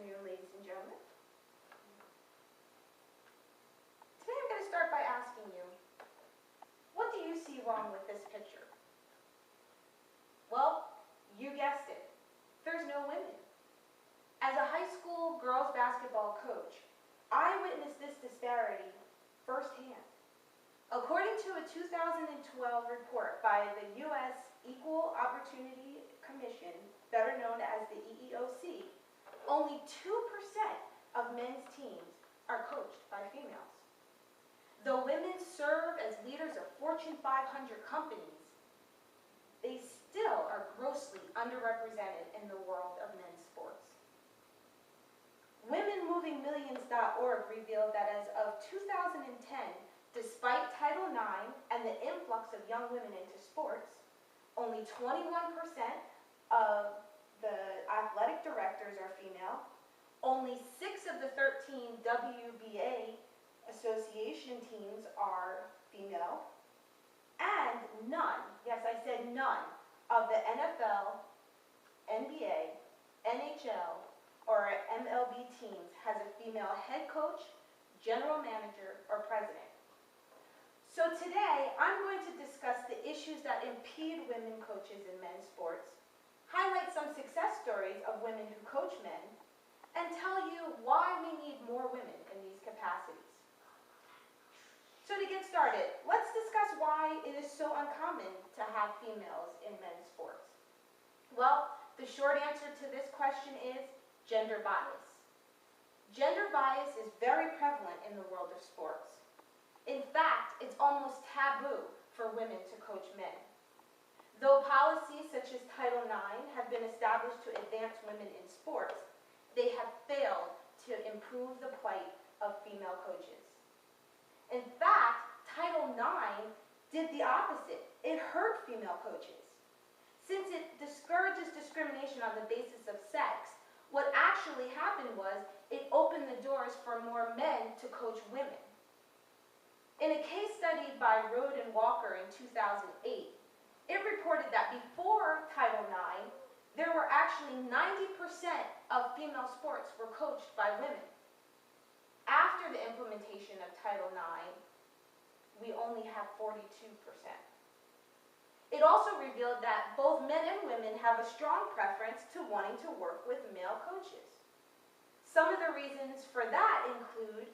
afternoon, ladies and gentlemen. Today I'm going to start by asking you, what do you see wrong with this picture? Well, you guessed it. There's no women. As a high school girls basketball coach, I witnessed this disparity firsthand. According to a 2012 report by the U.S. Equal Opportunity Commission, better known as the EEOC, only 2% of men's teams are coached by females. Though women serve as leaders of Fortune 500 companies, they still are grossly underrepresented in the world of men's sports. WomenMovingMillions.org revealed that as of 2010, despite Title IX and the influx of young women into sports, only 21% of the athletic directors are female, only 6 of the 13 WBA association teams are female, and none, yes I said none, of the NFL, NBA, NHL, or MLB teams has a female head coach, general manager, or president. So today, I'm going to discuss the issues that impede women coaches in men's sports, highlight some success stories of women who coach men, and tell you why we need more women in these capacities. So to get started, let's discuss why it is so uncommon to have females in men's sports. Well, the short answer to this question is gender bias. Gender bias is very prevalent in the world of sports. In fact, it's almost taboo for women to coach men. Though policies such as Title IX have been established to advance women in sports, they have failed to improve the plight of female coaches. In fact, Title IX did the opposite. It hurt female coaches. Since it discourages discrimination on the basis of sex, what actually happened was it opened the doors for more men to coach women. In a case study by Rode and Walker in 2008, it reported that before Title IX, there were actually 90% of female sports were coached by women. After the implementation of Title IX, we only have 42%. It also revealed that both men and women have a strong preference to wanting to work with male coaches. Some of the reasons for that include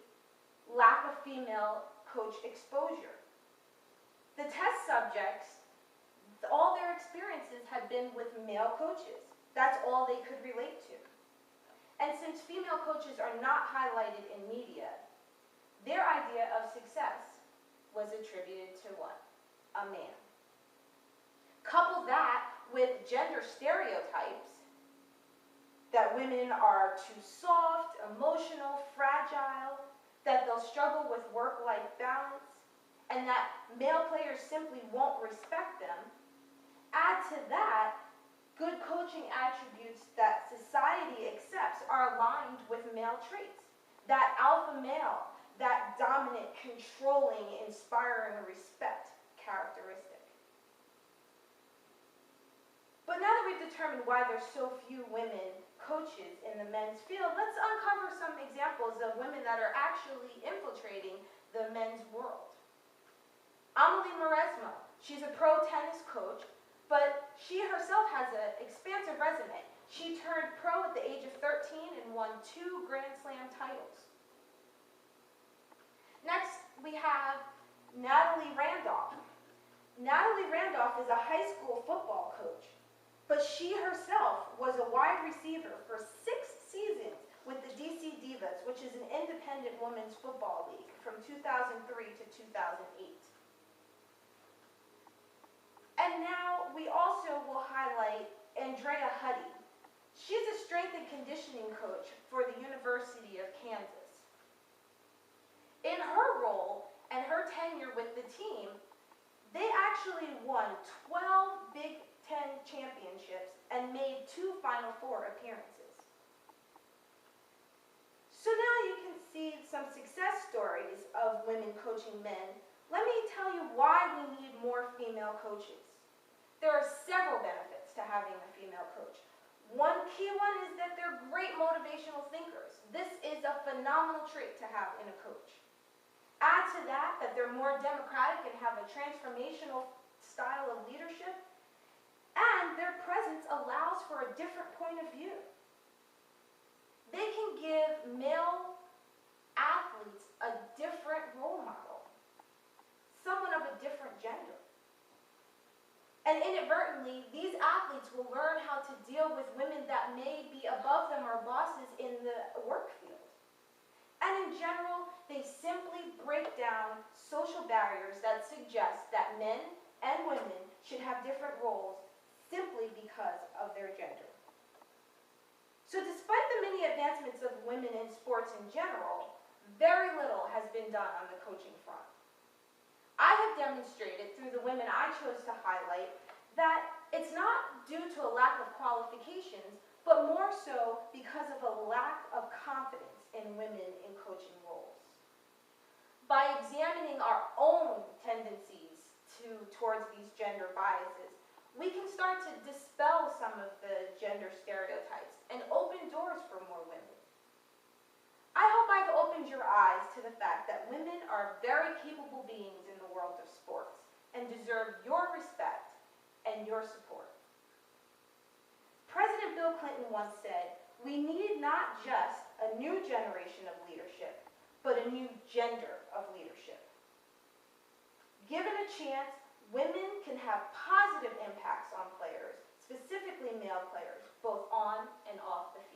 lack of female coach exposure. The test subjects, all their experiences had been with male coaches. That's all they could relate to. And since female coaches are not highlighted in media, their idea of success was attributed to what? A man. Couple that with gender stereotypes, that women are too soft, emotional, fragile, that they'll struggle with work-life balance, and that male players simply won't respect them. Add to that, good coaching attributes that society accepts are aligned with male traits. That alpha male, that dominant, controlling, inspiring, respect characteristic. But now that we've determined why there's so few women coaches in the men's field, let's uncover some examples of women that are actually infiltrating the men's world. Amelie Mauresmo, she's a pro tennis coach, but she herself has an expansive resume. She turned pro at the age of 13 and won 2 Grand Slam titles. Next, we have Natalie Randolph. Natalie Randolph is a high school football coach, but she herself was a wide receiver for 6 seasons with the DC Divas, which is an independent women's football league from 2003 to 2008. And now we also will highlight Andrea Huddy. She's a strength and conditioning coach for the University of Kansas. In her role and her tenure with the team, they actually won 12 Big Ten championships and made 2 Final Four appearances. So now you can see some success stories of women coaching men. Let me tell you why we need more female coaches. There are several benefits to having a female coach. One key one is that they're great motivational thinkers. This is a phenomenal trait to have in a coach. Add to that they're more democratic and have a transformational style of leadership, and their presence allows for a different point of view. They can give male athletes a different role model, someone of a different gender. And inadvertently, these athletes will learn how to deal with women that may be above them or bosses in the work field. And in general, they simply break down social barriers that suggest that men and women should have different roles simply because of their gender. So despite the many advancements of women in sports in general, very little has been done on the coaching front. I have demonstrated through the women I chose to highlight that it's not due to a lack of qualifications, but more so because of a lack of confidence in women in coaching roles. By examining our own tendencies towards these gender biases, we can start to dispel some of the gender stereotypes and open doors for more women. I hope I've opened your eyes to the fact that women are very capable beings in the world of sports and deserve your respect and your support. President Bill Clinton once said, "We need not just a new generation of leadership, but a new gender of leadership." Given a chance, women can have positive impacts on players, specifically male players, both on and off the field.